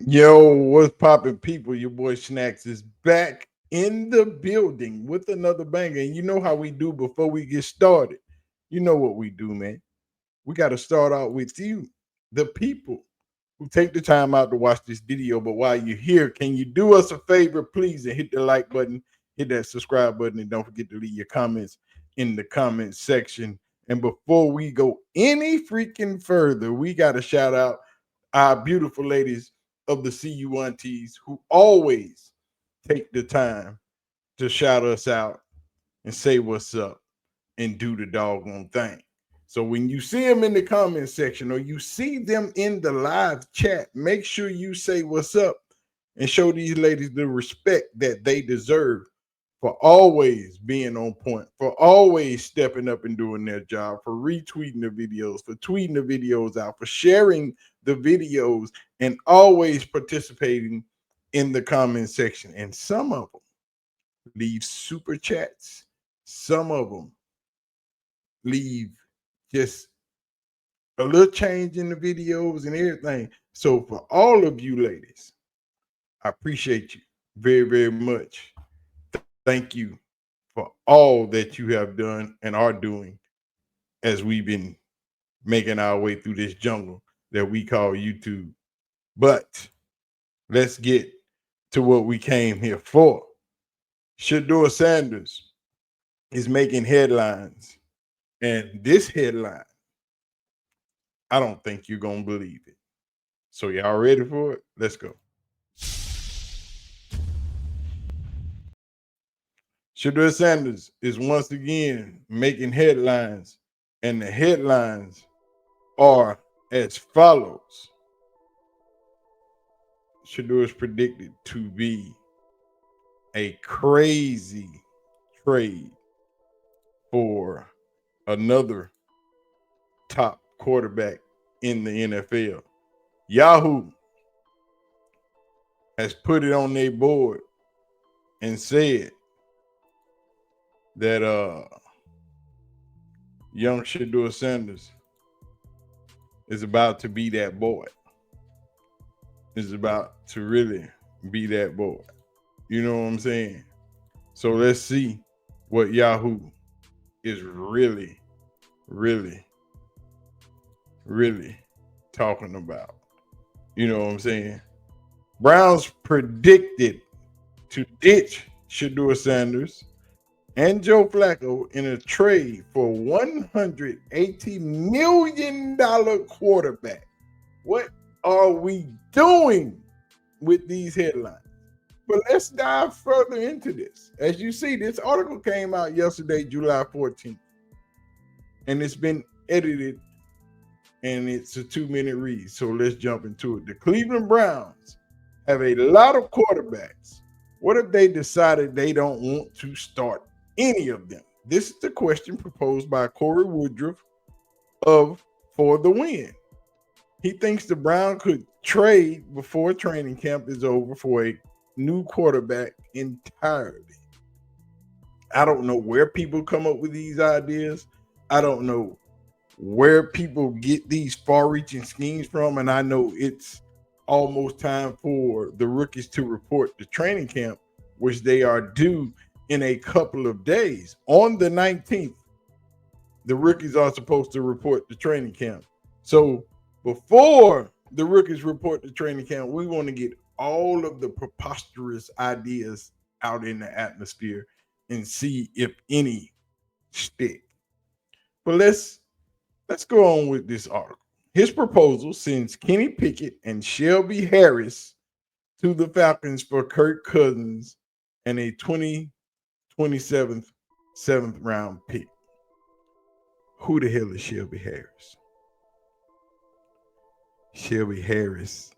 Yo, what's poppin', people? Your boy Snacks is back in the building with another banger. And you know how we do before we get started. You know what we do, man. We got to start out with you, the people who take the time out to watch this video. But while you're here, can you do us a favor, please, and hit the like button, hit that subscribe button, and don't forget to leave your comments in the comment section. And before we go any freaking further, we got to shout out our beautiful ladies of the CU1Ts who always take the time to shout us out and say what's up and do the doggone thing. So when you see them in the comment section or you see them in the live chat, make sure you say what's up and show these ladies the respect that they deserve for always being on point, for always stepping up and doing their job, for retweeting the videos, for tweeting the videos out, for sharing the videos, and always participating in the comment section. And some of them leave super chats, some of them leave just a little change in the videos and everything. So for all of you ladies, I appreciate you very, very much. Thank you for all that you have done and are doing as we've been making our way through this jungle that we call YouTube. But let's get to what we came here for. Shedeur Sanders is making headlines. And this headline, I don't think you're going to believe it. So y'all ready for it? Let's go. Shedeur Sanders is once again making headlines, and the headlines are as follows. Shedeur is predicted to be a crazy trade for another top quarterback in the NFL. Yahoo has put it on their board and said that young Shedeur Sanders is about to be that boy. Is about to really be that boy. You know what I'm saying? So let's see what Yahoo is really, really, really talking about. You know what I'm saying? Browns predicted to ditch Shedeur Sanders and Joe Flacco in a trade for $180 million quarterback. What are we doing with these headlines? But let's dive further into this. As you see, this article came out yesterday, July 14th, and it's been edited, and it's a 2-minute read. So let's jump into it. The Cleveland Browns have a lot of quarterbacks. What if they decided they don't want to start any of them? This is the question proposed by Corey Woodruff of For the Win. He thinks the Browns could trade before training camp is over for a new quarterback entirely. I don't know where people come up with these ideas. I don't know where people get these far-reaching schemes from, and I know it's almost time for the rookies to report to training camp, which they are due in a couple of days. On the 19th, the rookies are supposed to report to training camp. So before the rookies report to training camp, we want to get all of the preposterous ideas out in the atmosphere and see if any stick. But let's go on with this article. His proposal sends Kenny Pickett and Shelby Harris to the Falcons for Kirk Cousins and a 2027 seventh round pick. Who the hell is Shelby Harris? Shelby Harris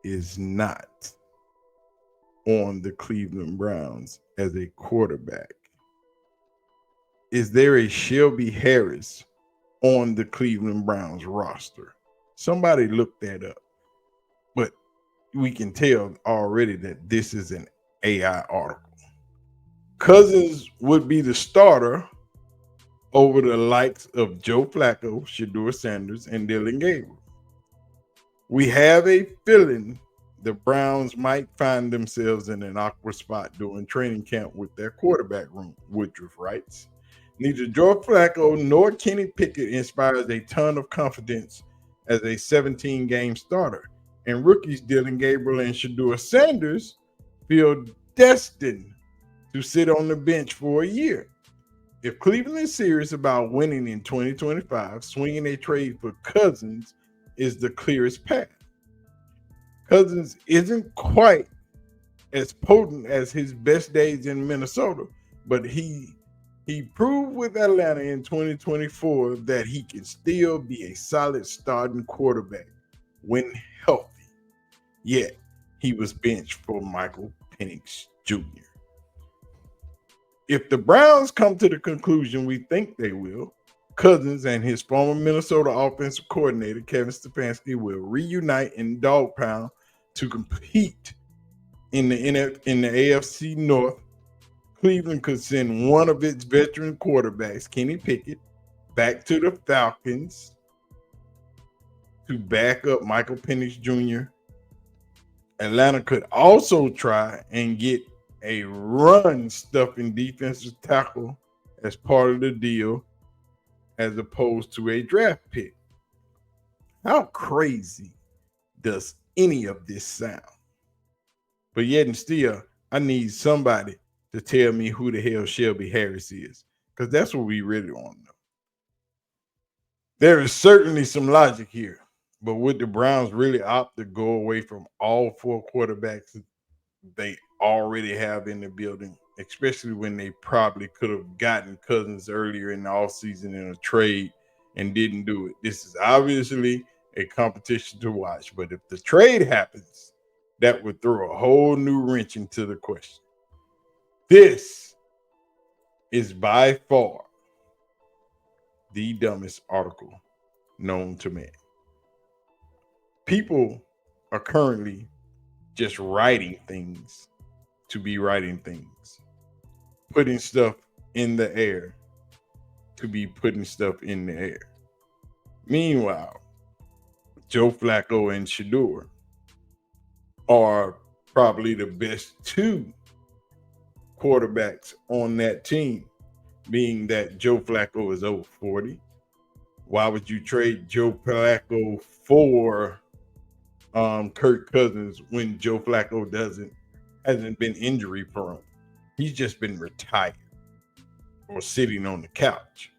is not on the Cleveland Browns as a quarterback. Is there a Shelby Harris on the Cleveland Browns roster? Somebody look that up. But we can tell already that this is an AI article. Cousins would be the starter over the likes of Joe Flacco, Shedeur Sanders, and Dylan Gabriel. We have a feeling the Browns might find themselves in an awkward spot during training camp with their quarterback room, Woodruff writes. Neither Joe Flacco nor Kenny Pickett inspires a ton of confidence as a 17-game starter, and rookies Dylan Gabriel and Shedeur Sanders feel destined to sit on the bench for a year. If Cleveland is serious about winning in 2025, swinging a trade for Cousins is the clearest path. Cousins isn't quite as potent as his best days in Minnesota, but he proved with Atlanta in 2024 that he can still be a solid starting quarterback when healthy. Yet he was benched for Michael Penix Jr. If the Browns come to the conclusion we think they will, Cousins and his former Minnesota offensive coordinator Kevin Stefanski will reunite in dog pound to compete in the AFC North. Cleveland could send one of its veteran quarterbacks, Kenny Pickett, back to the Falcons to back up Michael Penix Jr. Atlanta could also try and get a run-stuffing defensive tackle as part of the deal, as opposed to a draft pick. How crazy does any of this sound? But yet and still, I need somebody to tell me who the hell Shelby Harris is, because that's what we really want to know. There is certainly some logic here, but would the Browns really opt to go away from all four quarterbacks they already have in the building, especially when they probably could have gotten Cousins earlier in the offseason in a trade and didn't do it? This is obviously a competition to watch, but if the trade happens, that would throw a whole new wrench into the question. This is by far the dumbest article known to man. People are currently just writing things to be writing things, putting stuff in the air to be putting stuff in the air. Meanwhile, Joe Flacco and Shedeur are probably the best two quarterbacks on that team, being that Joe Flacco is over 40. Why would you trade Joe Flacco for Kirk Cousins when Joe Flacco hasn't been injury prone? He's just been retired or sitting on the couch.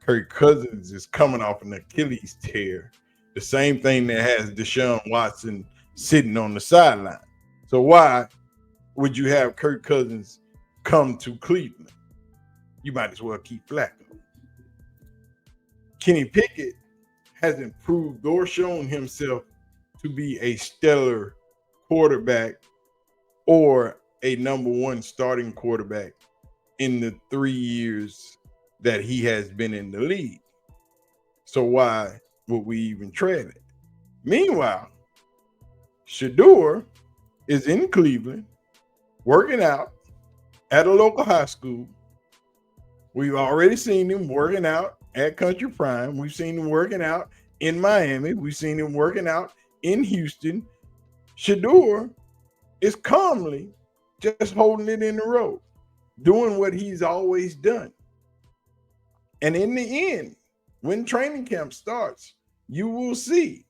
Kirk Cousins is coming off an Achilles tear, the same thing that has Deshaun Watson sitting on the sideline. So why would you have Kirk Cousins come to Cleveland? You might as well keep Flacco. Kenny Pickett hasn't proved or shown himself to be a stellar quarterback or a number one starting quarterback in the 3 years that he has been in the league. So why would we even trade it? Meanwhile, Shedeur is in Cleveland working out at a local high school. We've already seen him working out at Country Prime. We've seen him working out in Miami. We've seen him working out in Houston. Shedeur is calmly just holding it in the road, doing what he's always done. And in the end, when training camp starts, you will see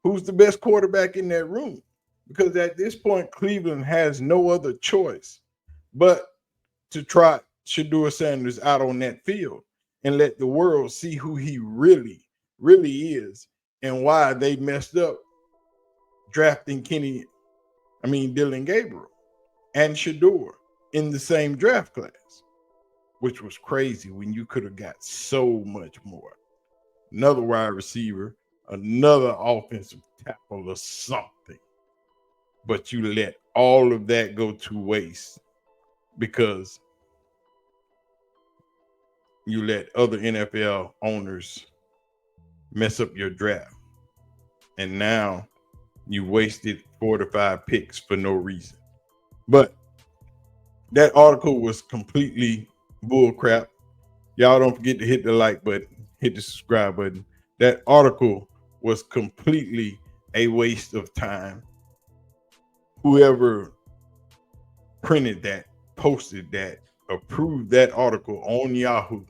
who's the best quarterback in that room. Because at this point, Cleveland has no other choice but to try Shedeur Sanders out on that field and let the world see who he really, really is and why they messed up drafting Dylan Gabriel and Shedeur in the same draft class, which was crazy when you could have got so much more. Another wide receiver, another offensive tackle or something. But you let all of that go to waste because you let other NFL owners mess up your draft. And now you wasted 4 to 5 picks for no reason. But that article was completely bull crap. Y'all don't forget to hit the like button, hit the subscribe button. That article was completely a waste of time. whoever printed that, posted that, approved that article on Yahoo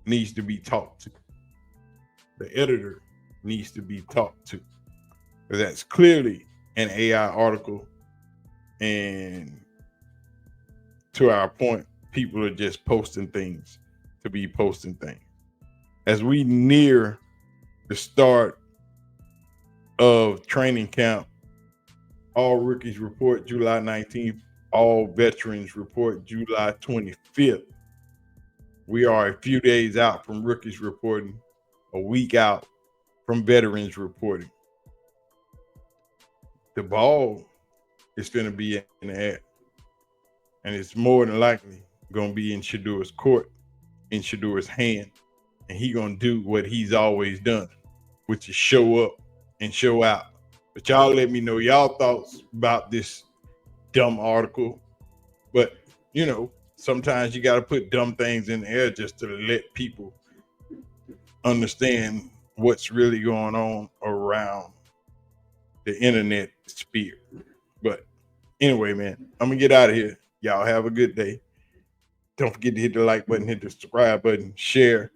needs to be talked to. The editor needs to be talked to. That's clearly an AI article. And to our point, people are just posting things to be posting things. As we near the start of training camp, all rookies report July 19th, all veterans report July 25th. We are a few days out from rookies reporting, a week out from veterans reporting. The ball is going to be in the air, and it's more than likely going to be in Shedeur's court, in Shedeur's hand, and he going to do what he's always done, which is show up and show out. But y'all let me know y'all thoughts about this dumb article. But, you know, sometimes you got to put dumb things in the air just to let people understand what's really going on around the internet sphere. But anyway, man, I'm going to get out of here. Y'all have a good day. Don't forget to hit the like button, hit the subscribe button, share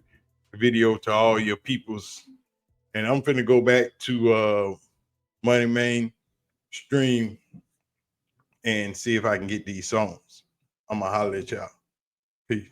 the video to all your peoples. And I'm finna go back to Money Main stream and see if I can get these songs. I'm gonna holler at y'all. Peace.